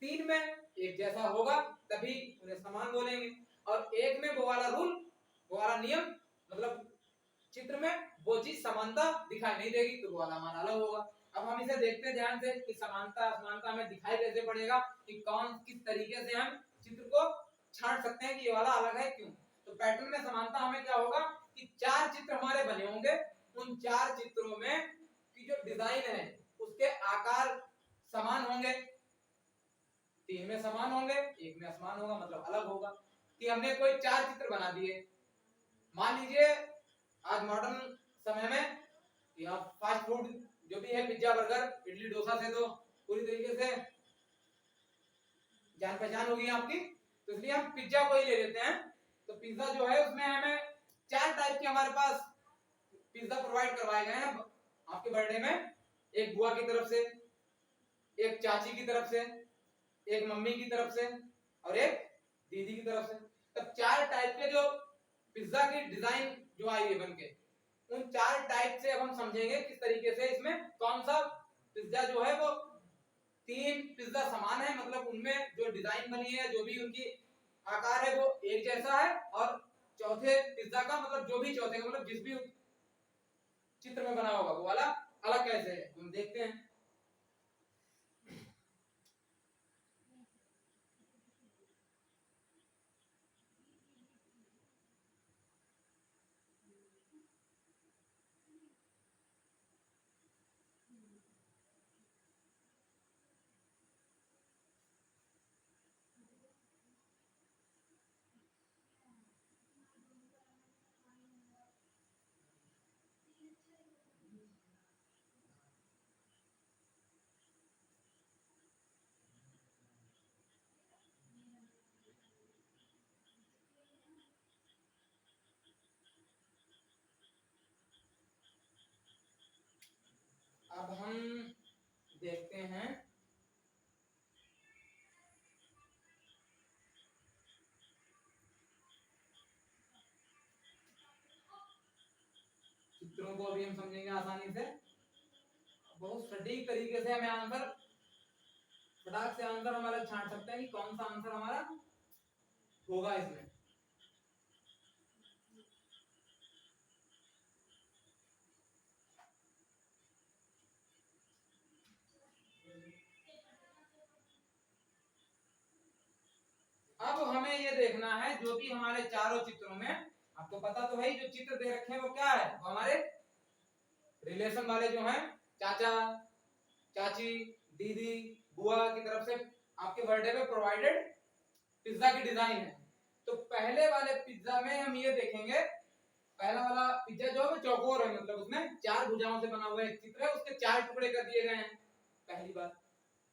तीन में एक जैसा होगा, तभी उन्हें समान बोलेंगे। और एक में वो वाला रूल, वो वाला नियम, मतलब चित्र में वो चीज समानता दिखाई नहीं देगी, तो वो वाला मान अलग होगा। अब हम इसे देखते हैं ध्यान से कि समानता असमानता हमें दिखाई कैसे पड़ेगा, कि कौन किस तरीके से हम चित्र को छांट सकते हैं कि ये वाला अलग है क्यों। तो पैटर्न में समानता हमें क्या होगा कि चार चित्र हमारे बने होंगे, उन चार चित्रों में की जो डिजाइन है उसके आकार समान होंगे, तीन में समान होंगे, एक में असमान होगा, मतलब अलग होगा। कि हमने कोई चार चित्र बना दिए, मान लीजिए आज मॉडर्न समय में या फास्ट फूड जो भी है, पिज्जा बर्गर इडली डोसा से तो पूरी तरीके से जान पहचान होगी आपकी, तो इसलिए हम पिज्जा को ही ले लेते हैं। तो पिज्जा जो है उसमें हमें चार टाइप के हमारे पास पिज्जा प्रोवाइड करवाए गए हैं आपके बर्थडे में। एक बुआ की तरफ से, एक चाची की तरफ से, एक मम्मी की तरफ से और एक दीदी की तरफ से। तब चार टाइप के जो पिज्जा की डिजाइन जो आई है बनके, उन चार टाइप से अब हम समझेंगे किस तरीके से इसमें कौन सा पिज्जा जो है वो तीन पिज्जा समान है, मतलब उनमें जो डिजाइन बनी है, जो भी उनकी आकार है वो एक जैसा है, और चौथे पिज्जा का मतलब जो भी चौथे का मतलब जिस भी चित्र में बना होगा वो वाला अलग कैसे है, हम देखते हैं। अब हम देखते हैं चित्रों को, अभी हम समझेंगे आसानी से, बहुत सटीक तरीके से हमें आंसर, फटाक से आंसर हमारा छांट सकते हैं कि कौन सा आंसर हमारा होगा इसमें। अब हमें ये देखना है जो भी हमारे चारों चित्रों में, आपको पता तो है जो चित्र दे रखे हैं वो क्या है, वो हमारे रिलेशन वाले जो हैं, चाचा चाची दीदी बुआ की तरफ से आपके बर्थडे पे प्रोवाइडेड पिज्जा की डिजाइन है। तो पहले वाले पिज्जा में हम ये देखेंगे, पहला वाला पिज्जा जो है चौकोर है, मतलब उसमें चार भुजाओं से बना हुआ एक चित्र है, उसके चार टुकड़े कर दिए गए हैं, पहली बात।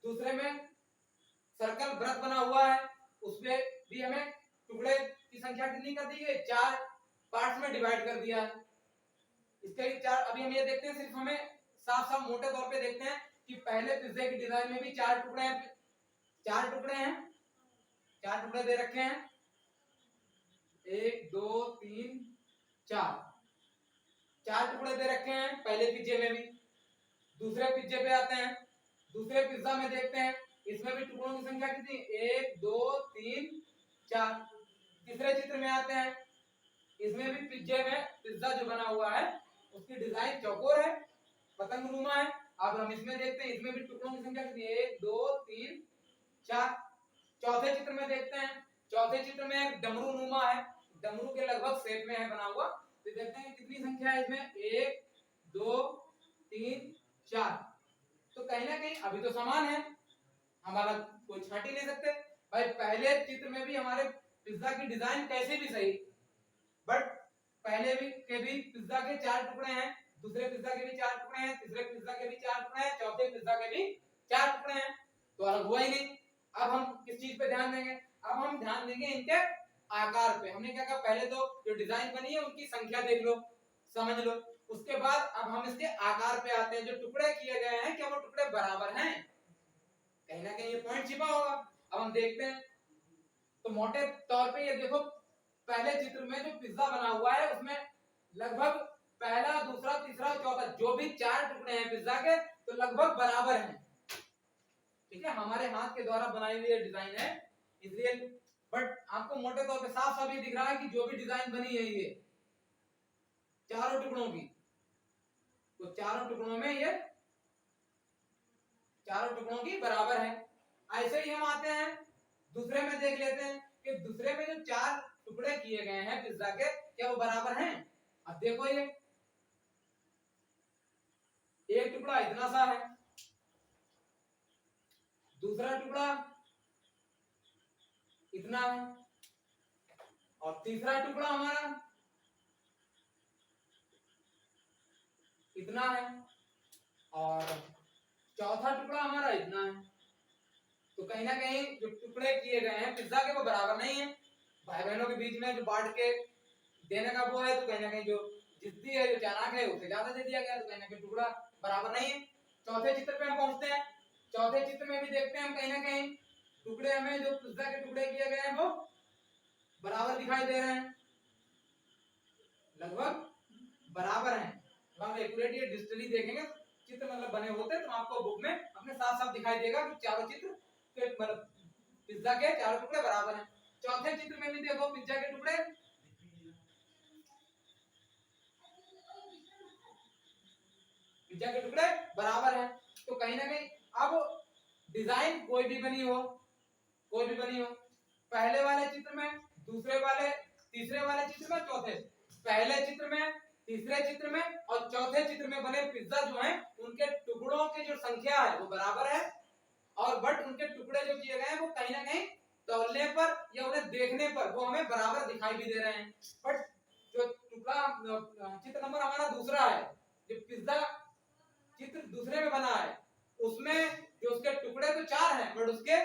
दूसरे में सर्कल वृत्त बना हुआ है, उसमें भी हमें टुकड़े की संख्या कितनी कर दी गई, चार पार्ट्स में डिवाइड कर दिया है। इसके चार, अभी हम ये देखते हैं, सिर्फ हमें साफ साफ मोटे तौर पे देखते हैं कि पहले पिज्जे की डिजाइन में भी चार टुकड़े हैं, चार टुकड़े हैं, चार टुकड़े दे रखे हैं, एक दो तीन चार, चार टुकड़े दे रखे हैं पहले पिज्जे में भी। दूसरे पिज्जे पे आते हैं, दूसरे पिज्जा में देखते हैं, इसमें भी टुकड़ों की संख्या कितनी, एक दो तीन चार। तीसरे चित्र में आते हैं, इसमें भी पिज्जे में पिज्जा जो बना हुआ है उसकी डिजाइन चौकोर है, पतंग नुमा है। अब हम इसमें देखते हैं, इसमें भी टुकड़ों की संख्या कितनी है, एक दो तीन चार। चौथे चित्र में देखते हैं, चौथे चित्र में एक डमरू नुमा है, डमरू के लगभग शेप में है बना हुआ। तो देखते हैं कितनी संख्या है इसमें, एक दो तीन चार। तो कहीं ना कहीं अभी तो समान है, हमारा कोई छाट ही नहीं सकते भाई। पहले चित्र में भी हमारे पिज्जा की डिजाइन कैसे भी सही, बट पहले भी के भी पिज्जा के चार टुकड़े हैं, दूसरे पिज्जा के भी चार टुकड़े हैं, तीसरे पिज्जा के भी चार टुकड़े हैं, चौथे पिज्जा के भी चार टुकड़े हैं। तो अलग हुआ ही नहीं। अब हम किस चीज पे ध्यान देंगे? अब हम ध्यान देंगे इनके आकार पे। हमने क्या कहा, पहले तो जो डिजाइन बनी है उनकी संख्या देख लो, समझ लो। उसके बाद अब हम इसके आकार पे आते हैं। जो टुकड़े किए गए हैं, क्या वो टुकड़े बराबर हैं? कहीं ना कहीं ये पॉइंट छिपा होगा। अब हम देखते हैं। तो मोटे तौर पे ये देखो, पहले चित्र में जो पिज्जा बना हुआ है उसमें लगभग पहला, दूसरा, तीसरा, चौथा, जो भी 4 टुकड़े हैं पिज्जा के, तो लगभग बराबर हैं। ठीक है, हमारे हाथ के द्वारा बनाई हुई डिजाइन है, इसलिए। बट आपको मोटे तौर पे साफ साफ ये दिख रहा है कि जो भी डिजाइन बनी है ये चारों टुकड़ों की, तो चारों टुकड़ों में ये चारों टुकड़ों की बराबर है। ऐसे ही हम आते हैं दूसरे में, देख लेते हैं कि दूसरे में जो 4 टुकड़े किए गए हैं पिज्जा के, क्या वो बराबर हैं? अब देखो, ये एक टुकड़ा इतना सा है, दूसरा टुकड़ा इतना है, और तीसरा टुकड़ा हमारा इतना है, और चौथा टुकड़ा हमारा इतना है। तो कहीं ना कहीं जो टुकड़े किए गए हैं पिज्जा के वो बराबर नहीं है। भाई बहनों के बीच में जो बांट के देने का वो है, तो कहीं ना कहीं जो जिद्दी है, जो चालाक है, उसे ज्यादा दे दिया गया, तो कहीं ना कहीं टुकड़ा बराबर नहीं है। चौथे चित्र पे हम पहुंचते हैं। चौथे चित्र में भी देखते हैं हम, कहीं ना कहीं टुकड़े हमें जो पिज्जा के टुकड़े किए गए हैं वो बराबर दिखाई दे रहे हैं, लगभग बराबर हैं। तो हम एक्यूरेट ये डिजिटली देखेंगे, चित्र मतलब बने होते हैं, तो आपको बुक में अपने साफ साफ दिखाई देगा कि चारों चित्र मतलब पिज्जा के चारों टुकड़े बराबर हैं। चौथे चित्र में भी देखो, पिज्जा के टुकड़े बराबर हैं। तो कहीं ना कहीं अब डिजाइन कोई भी बनी हो, पहले वाले चित्र में, दूसरे वाले, तीसरे वाले चित्र में, चौथे, पहले चित्र में, तीसरे चित्र में और चौथे चित्र में बने पिज्जा जो है, उनके टुकड़ों की जो संख्या है वो बराबर है। और बट उनके टुकड़े जो किए गए हैं वो कहीं ना कहीं तौलने पर या उन्हें देखने पर वो हमें बराबर दिखाई भी दे रहे हैं। बट जो टुकड़ा चित्र नंबर हमारा दूसरा है, जो पिज्जा चित्र दूसरे में बना है, उसमें जो उसके टुकड़े तो 4 हैं, बट उसके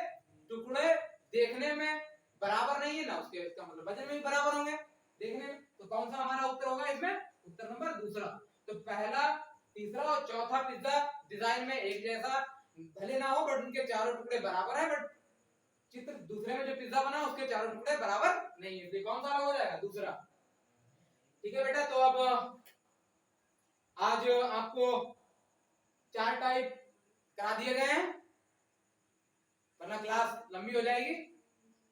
टुकड़े देखने में बराबर नहीं है ना, उसके इसका मतलब वजन में भी बराबर होंगे देखने में। तो कौन सा हमारा उत्तर होगा इसमें? उत्तर नंबर दूसरा। तो पहला, तीसरा और चौथा पिज्जा डिजाइन में एक जैसा भले ना हो, बट उनके चारों टुकड़े बराबर है। बट चित्र दूसरे में जो पिज्जा बना उसके चारों टुकड़े बराबर नहीं है, कौन सा हो जाएगा? दूसरा। ठीक है बेटा, तो अब आज आपको 4 टाइप करा दिए गए हैं, वरना क्लास लंबी हो जाएगी।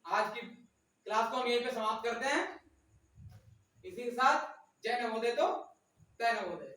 आज की क्लास को हम यहीं पे समाप्त करते हैं। इसी के साथ जय नवोदय तो तय नवोदय।